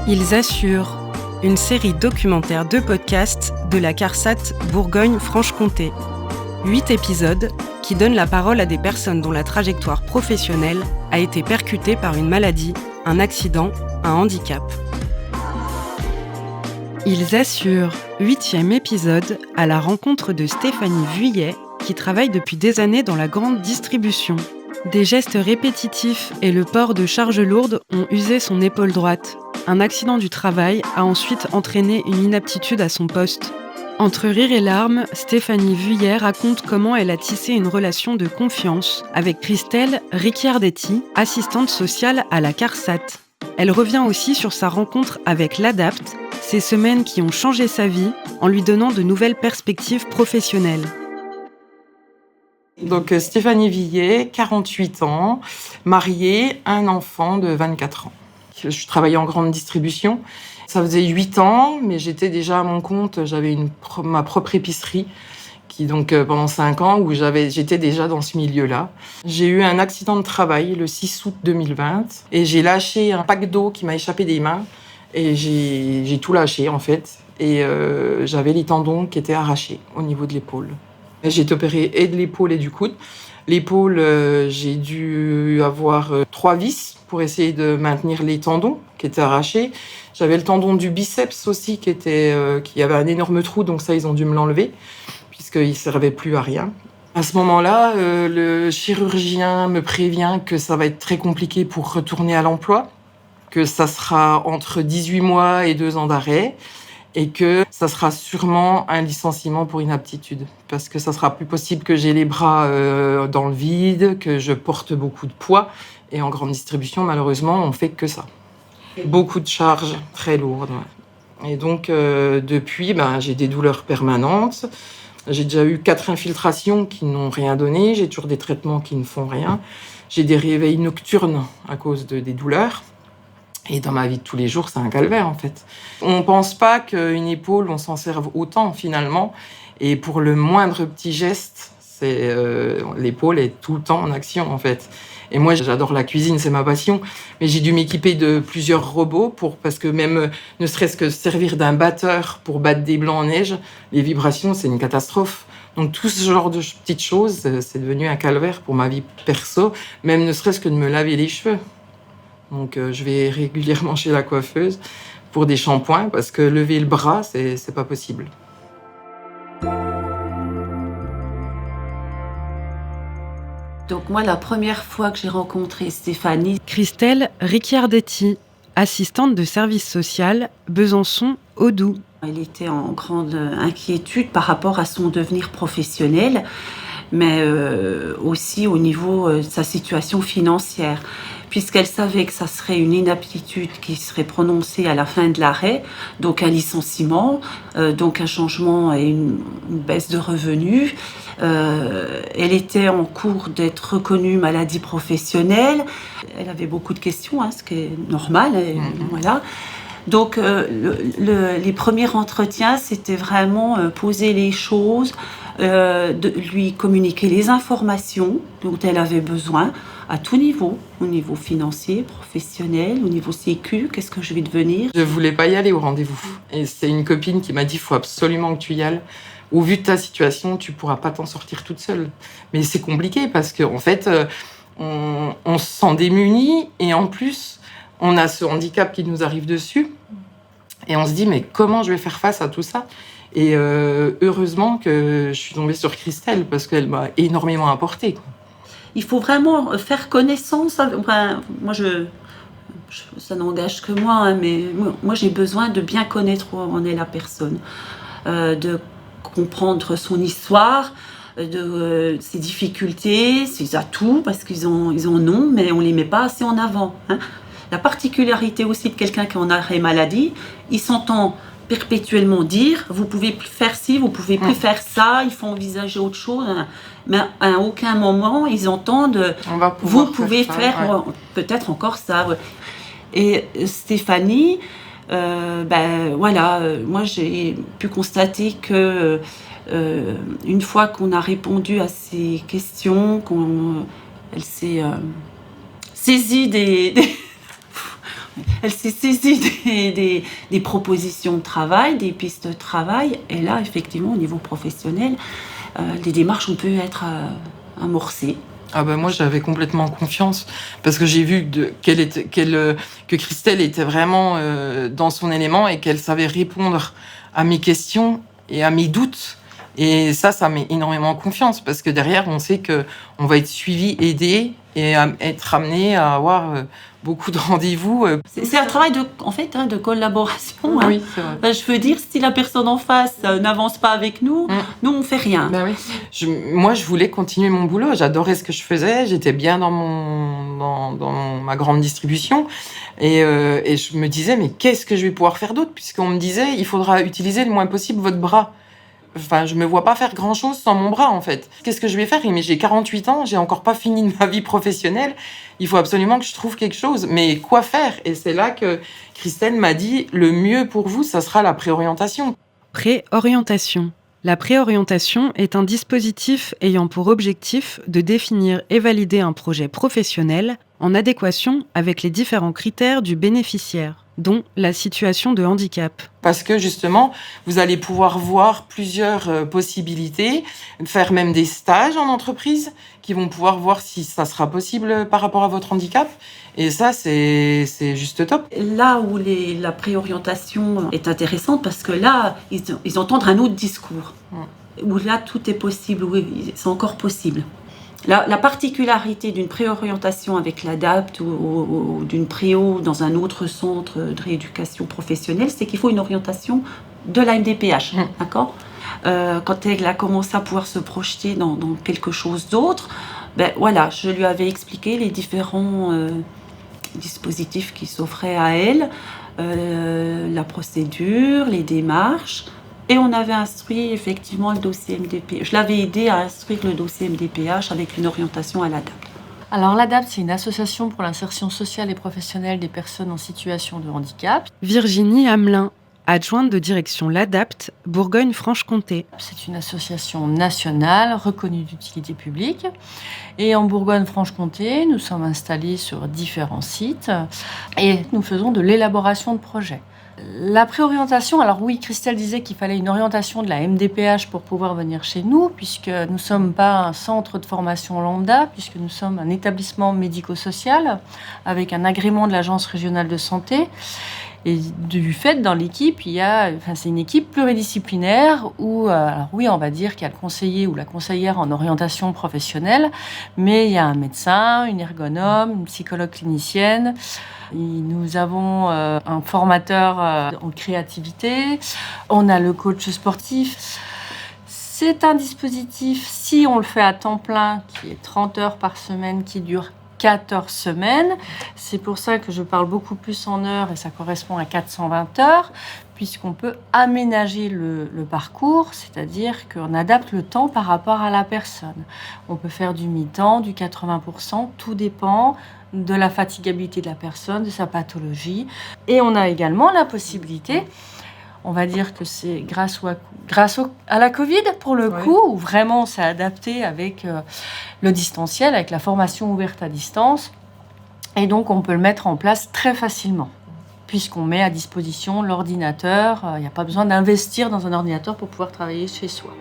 Ils assurent, une série documentaire de podcasts de la CARSAT Bourgogne-Franche-Comté. 8 épisodes qui donnent la parole à des personnes dont la trajectoire professionnelle a été percutée par une maladie, un accident, un handicap. Ils assurent, 8e épisode, à la rencontre de Stéphanie Vuillet, qui travaille depuis des années dans la grande distribution. Des gestes répétitifs et le port de charges lourdes ont usé son épaule droite. Un accident du travail a ensuite entraîné une inaptitude à son poste. Entre rire et larmes, Stéphanie Vuillet raconte comment elle a tissé une relation de confiance avec Christelle Ricciardetti, assistante sociale à la CARSAT. Elle revient aussi sur sa rencontre avec l'ADAPT, ces semaines qui ont changé sa vie en lui donnant de nouvelles perspectives professionnelles. Donc Stéphanie Vuillet, 48 ans, mariée, un enfant de 24 ans. Je travaillais en grande distribution. Ça faisait 8 ans, mais j'étais déjà à mon compte. J'avais ma propre épicerie qui, donc, pendant 5 ans, où j'étais déjà dans ce milieu-là. J'ai eu un accident de travail le 6 août 2020 et j'ai lâché un pack d'eau qui m'a échappé des mains et j'ai tout lâché, en fait. Et j'avais les tendons qui étaient arrachés au niveau de l'épaule. J'ai été opérée et de l'épaule et du coude. L'épaule, j'ai dû avoir 3 vis pour essayer de maintenir les tendons qui étaient arrachés. J'avais le tendon du biceps aussi qui avait un énorme trou, donc ça, ils ont dû me l'enlever puisqu'il ne servait plus à rien. À ce moment-là, le chirurgien me prévient que ça va être très compliqué pour retourner à l'emploi, que ça sera entre 18 mois et 2 ans d'arrêt, et que ça sera sûrement un licenciement pour inaptitude, parce que ça sera plus possible que j'ai les bras dans le vide, que je porte beaucoup de poids, et en grande distribution, malheureusement, on fait que ça. Beaucoup de charges très lourdes. Ouais. Et donc, depuis, j'ai des douleurs permanentes. J'ai déjà eu 4 infiltrations qui n'ont rien donné. J'ai toujours des traitements qui ne font rien. J'ai des réveils nocturnes à cause des douleurs. Et dans ma vie de tous les jours, c'est un calvaire, en fait. On ne pense pas qu'une épaule, on s'en serve autant, finalement. Et pour le moindre petit geste, l'épaule est tout le temps en action, en fait. Et moi, j'adore la cuisine, c'est ma passion. Mais j'ai dû m'équiper de plusieurs robots parce que même, ne serait-ce que servir d'un batteur pour battre des blancs en neige, les vibrations, c'est une catastrophe. Donc tout ce genre de petites choses, c'est devenu un calvaire pour ma vie perso, même ne serait-ce que de me laver les cheveux. Donc je vais régulièrement chez la coiffeuse pour des shampoings parce que lever le bras, c'est pas possible. Donc moi, la première fois que j'ai rencontré Stéphanie... Christelle Ricciardetti, assistante de service social, Besançon-Audoux. Elle était en grande inquiétude par rapport à son devenir professionnel, mais aussi au niveau de sa situation financière, puisqu'elle savait que ça serait une inaptitude qui serait prononcée à la fin de l'arrêt, donc un licenciement, donc un changement et une baisse de revenus. Elle était en cours d'être reconnue maladie professionnelle. Elle avait beaucoup de questions, ce qui est normal, voilà. Donc les premiers entretiens, c'était vraiment poser les choses, de lui communiquer les informations dont elle avait besoin à tout niveau, au niveau financier, professionnel, au niveau sécu, qu'est-ce que je vais devenir. Je voulais pas y aller au rendez-vous. Et c'est une copine qui m'a dit, il faut absolument que tu y ailles. Au vu de ta situation, tu pourras pas t'en sortir toute seule. Mais c'est compliqué parce qu'en fait, on se sent démunis et en plus, on a ce handicap qui nous arrive dessus. Et on se dit, mais comment je vais faire face à tout ça ? Et heureusement que je suis tombée sur Christelle parce qu'elle m'a énormément apporté, quoi. Il faut vraiment faire connaissance. Enfin, moi, ça n'engage que moi, mais moi, j'ai besoin de bien connaître où en est la personne, de comprendre son histoire, de ses difficultés, ses atouts, parce qu'ils en ont, mais on ne les met pas assez en avant. La particularité aussi de quelqu'un qui est en arrêt maladie, il s'entend perpétuellement dire vous pouvez plus faire ci, vous pouvez plus faire ça, il faut envisager autre chose, mais à aucun moment ils entendent vous pouvez faire peut-être encore ça. Et Stéphanie, moi j'ai pu constater que une fois qu'on a répondu à ces questions, elle s'est saisie des Elle s'est saisie des propositions de travail, des pistes de travail. Et là, effectivement, au niveau professionnel, les démarches ont pu être amorcées. Ah ben moi j'avais complètement confiance parce que j'ai vu que Christelle était vraiment dans son élément et qu'elle savait répondre à mes questions et à mes doutes. Et ça met énormément confiance parce que derrière on sait que on va être suivi, aidé et à être amené à avoir beaucoup de rendez-vous. C'est un travail de collaboration. Oui, c'est vrai. Je veux dire, si la personne en face n'avance pas avec nous, nous on fait rien. Ben oui. Moi, je voulais continuer mon boulot. J'adorais ce que je faisais. J'étais bien dans ma grande distribution. Et je me disais, mais qu'est-ce que je vais pouvoir faire d'autre? Puisqu'on me disait, il faudra utiliser le moins possible votre bras. Enfin, je me vois pas faire grand-chose sans mon bras, en fait. Qu'est-ce que je vais faire? Mais j'ai 48 ans, j'ai encore pas fini de ma vie professionnelle. Il faut absolument que je trouve quelque chose. Mais quoi faire? Et c'est là que Christelle m'a dit, le mieux pour vous, ça sera la préorientation. Préorientation. La préorientation est un dispositif ayant pour objectif de définir et valider un projet professionnel en adéquation avec les différents critères du bénéficiaire, dont la situation de handicap. Parce que justement, vous allez pouvoir voir plusieurs possibilités, faire même des stages en entreprise qui vont pouvoir voir si ça sera possible par rapport à votre handicap. Et ça, c'est juste top. Là où la préorientation est intéressante, parce que là, ils entendent un autre discours, où là, tout est possible, oui, c'est encore possible. La particularité d'une préorientation avec l'ADAPT ou d'une préo dans un autre centre de rééducation professionnelle, c'est qu'il faut une orientation de la MDPH, d'accord ? Quand elle a commencé à pouvoir se projeter dans quelque chose d'autre, voilà, je lui avais expliqué les différents dispositifs qui s'offraient à elle, la procédure, les démarches. Et on avait instruit effectivement le dossier MDPH. Je l'avais aidé à instruire le dossier MDPH avec une orientation à l'ADAPT. Alors l'ADAPT, c'est une association pour l'insertion sociale et professionnelle des personnes en situation de handicap. Virginie Hamelin, adjointe de direction l'ADAPT, Bourgogne-Franche-Comté. C'est une association nationale reconnue d'utilité publique. Et en Bourgogne-Franche-Comté, nous sommes installés sur différents sites et nous faisons de l'élaboration de projets. La préorientation, alors oui, Christelle disait qu'il fallait une orientation de la MDPH pour pouvoir venir chez nous, puisque nous ne sommes pas un centre de formation lambda, puisque nous sommes un établissement médico-social avec un agrément de l'Agence régionale de santé. Et du fait, dans l'équipe, c'est une équipe pluridisciplinaire où, alors oui, on va dire qu'il y a le conseiller ou la conseillère en orientation professionnelle, mais il y a un médecin, une ergonome, une psychologue clinicienne. Nous avons un formateur en créativité. On a le coach sportif. C'est un dispositif, si on le fait à temps plein, qui est 30 heures par semaine, qui dure 14 semaines. C'est pour ça que je parle beaucoup plus en heures et ça correspond à 420 heures, puisqu'on peut aménager le parcours, c'est-à-dire qu'on adapte le temps par rapport à la personne. On peut faire du mi-temps, du 80%, tout dépend de la fatigabilité de la personne, de sa pathologie. Et on a également la possibilité, on va dire que c'est grâce à la Covid, pour le coup, où vraiment on s'est adapté avec le distanciel, avec la formation ouverte à distance. Et donc, on peut le mettre en place très facilement, puisqu'on met à disposition l'ordinateur. Il n'y a pas besoin d'investir dans un ordinateur pour pouvoir travailler chez soi.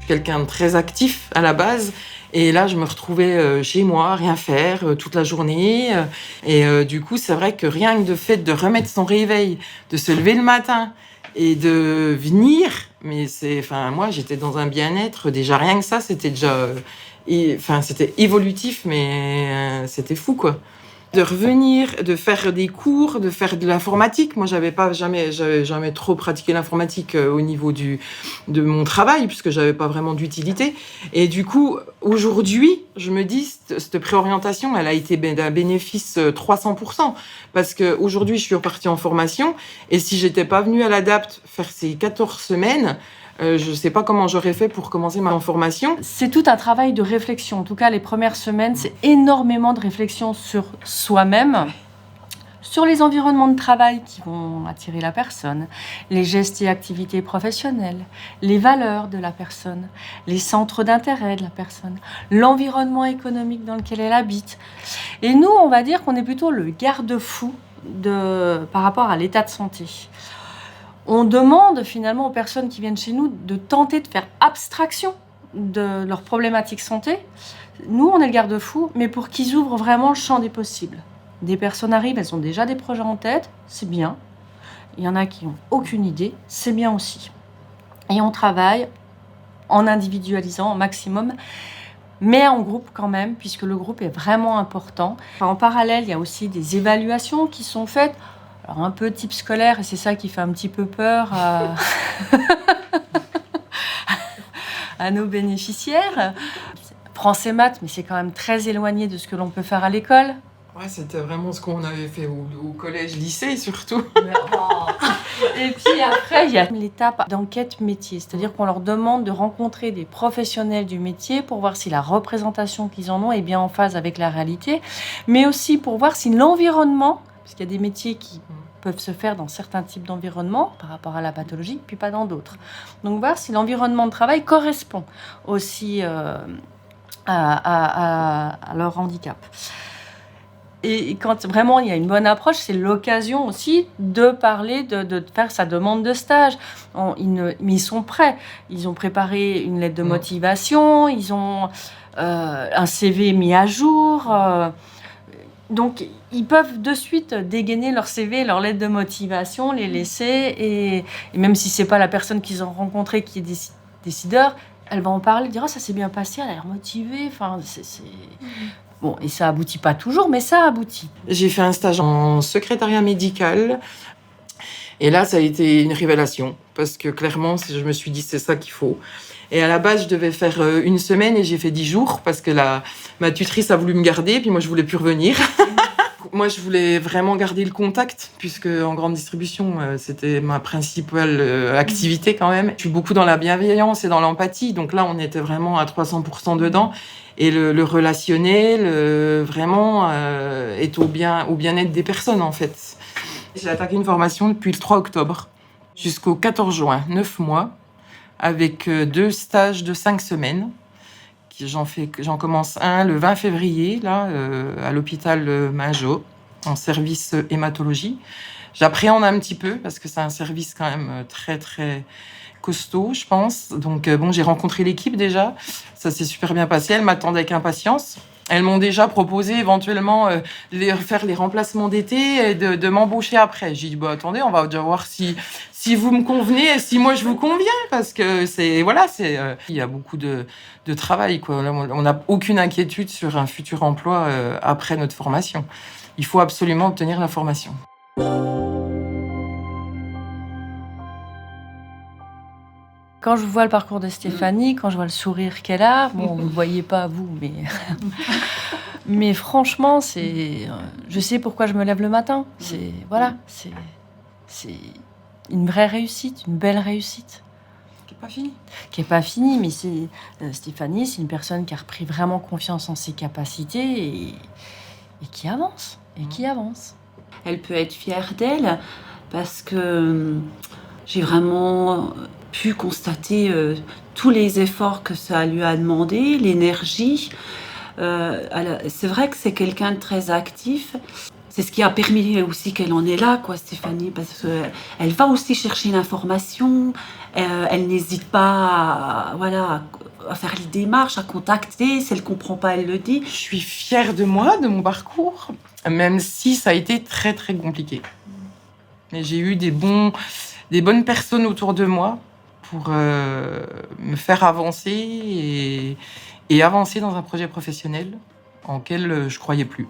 Quelqu'un de très actif à la base. Et là, je me retrouvais chez moi, rien faire, toute la journée. Et du coup, c'est vrai que rien que le fait de remettre son réveil, de se lever le matin et de venir, moi, j'étais dans un bien-être. Déjà, rien que ça, c'était déjà... c'était évolutif, mais c'était fou, quoi. De revenir, de faire des cours, de faire de l'informatique. Moi, j'avais jamais trop pratiqué l'informatique au niveau de mon travail, puisque j'avais pas vraiment d'utilité. Et du coup, aujourd'hui, je me dis, cette préorientation, elle a été d'un bénéfice 300%. Parce qu'aujourd'hui, je suis repartie en formation. Et si j'étais pas venue à l'ADAPT faire ces 14 semaines, je ne sais pas comment j'aurais fait pour commencer ma formation. C'est tout un travail de réflexion. En tout cas, les premières semaines, c'est énormément de réflexion sur soi-même, sur les environnements de travail qui vont attirer la personne, les gestes et activités professionnelles, les valeurs de la personne, les centres d'intérêt de la personne, l'environnement économique dans lequel elle habite. Et nous, on va dire qu'on est plutôt le garde-fou par rapport à l'état de santé. On demande finalement aux personnes qui viennent chez nous de tenter de faire abstraction de leurs problématiques santé. Nous, on est le garde-fou, mais pour qu'ils ouvrent vraiment le champ des possibles. Des personnes arrivent, elles ont déjà des projets en tête, c'est bien. Il y en a qui n'ont aucune idée, c'est bien aussi. Et on travaille en individualisant au maximum, mais en groupe quand même, puisque le groupe est vraiment important. En parallèle, il y a aussi des évaluations qui sont faites, alors un peu type scolaire, et c'est ça qui fait un petit peu peur à nos bénéficiaires. Français maths, mais c'est quand même très éloigné de ce que l'on peut faire à l'école. Ouais, c'était vraiment ce qu'on avait fait au collège, lycée surtout. Et puis après, il y a l'étape d'enquête métier, c'est-à-dire qu'on leur demande de rencontrer des professionnels du métier pour voir si la représentation qu'ils en ont est bien en phase avec la réalité, mais aussi pour voir si l'environnement, parce qu'il y a des métiers qui peuvent se faire dans certains types d'environnements par rapport à la pathologie, puis pas dans d'autres. Donc voir si l'environnement de travail correspond aussi à leur handicap. Et quand vraiment il y a une bonne approche, c'est l'occasion aussi de parler, de faire sa demande de stage. Mais ils sont prêts. Ils ont préparé une lettre de motivation, ils ont un CV mis à jour. Donc, ils peuvent de suite dégainer leur CV, leur lettre de motivation, les laisser. Et même si ce n'est pas la personne qu'ils ont rencontrée qui est décideur, elle va en parler, dire « ça s'est bien passé, elle a l'air motivée. » Enfin, Bon, et ça aboutit pas toujours, mais ça aboutit. J'ai fait un stage en secrétariat médical. Et là, ça a été une révélation. Parce que clairement, je me suis dit, c'est ça qu'il faut. Et à la base, je devais faire 1 semaine et j'ai fait 10 jours. Parce que ma tutrice a voulu me garder. Puis moi, je voulais plus revenir. Moi, je voulais vraiment garder le contact. Puisque en grande distribution, c'était ma principale activité quand même. Je suis beaucoup dans la bienveillance et dans l'empathie. Donc là, on était vraiment à 300% dedans. Et le relationnel, vraiment, est au bien-être des personnes, en fait. J'ai attaqué une formation depuis le 3 octobre jusqu'au 14 juin, 9 mois, avec 2 stages de 5 semaines. J'en commence un le 20 février, là, à l'hôpital Mingeot, en service hématologie. J'appréhende un petit peu, parce que c'est un service quand même très, très costaud, je pense. Donc, j'ai rencontré l'équipe déjà. Ça s'est super bien passé. Elles m'attendaient avec impatience. Elles m'ont déjà proposé éventuellement faire les remplacements d'été et de m'embaucher après. J'ai dit, attendez, on va déjà voir si vous me convenez et si moi je vous conviens. Parce que il y a beaucoup de travail, quoi. Là, on n'a aucune inquiétude sur un futur emploi après notre formation. Il faut absolument obtenir la formation. Quand je vois le parcours de Stéphanie, quand je vois le sourire qu'elle a, bon, vous ne le voyez pas, vous, mais... mais franchement, je sais pourquoi je me lève le matin. C'est une vraie réussite, une belle réussite. Qui n'est pas finie. Qui n'est pas finie, mais Stéphanie, c'est une personne qui a repris vraiment confiance en ses capacités et qui avance. Elle peut être fière d'elle parce que j'ai vraiment pu constater tous les efforts que ça lui a demandé, l'énergie. C'est vrai que c'est quelqu'un de très actif. C'est ce qui a permis aussi qu'elle en est là, quoi, Stéphanie, parce qu'elle va aussi chercher l'information. Elle n'hésite pas à faire les démarches, à contacter. Si elle ne comprend pas, elle le dit. Je suis fière de moi, de mon parcours, même si ça a été très, très compliqué. Mais j'ai eu des bonnes personnes autour de moi pour me faire avancer et avancer dans un projet professionnel en lequel je croyais plus.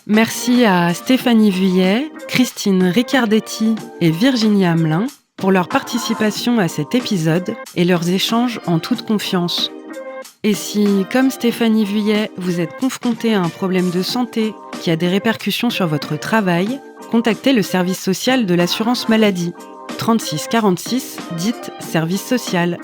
Merci à Stéphanie Vuillet, Christine Riccardetti et Virginie Hamelin pour leur participation à cet épisode et leurs échanges en toute confiance. Et si, comme Stéphanie Vuillet, vous êtes confronté à un problème de santé qui a des répercussions sur votre travail, contactez le service social de l'assurance maladie. 36 46, dites service social.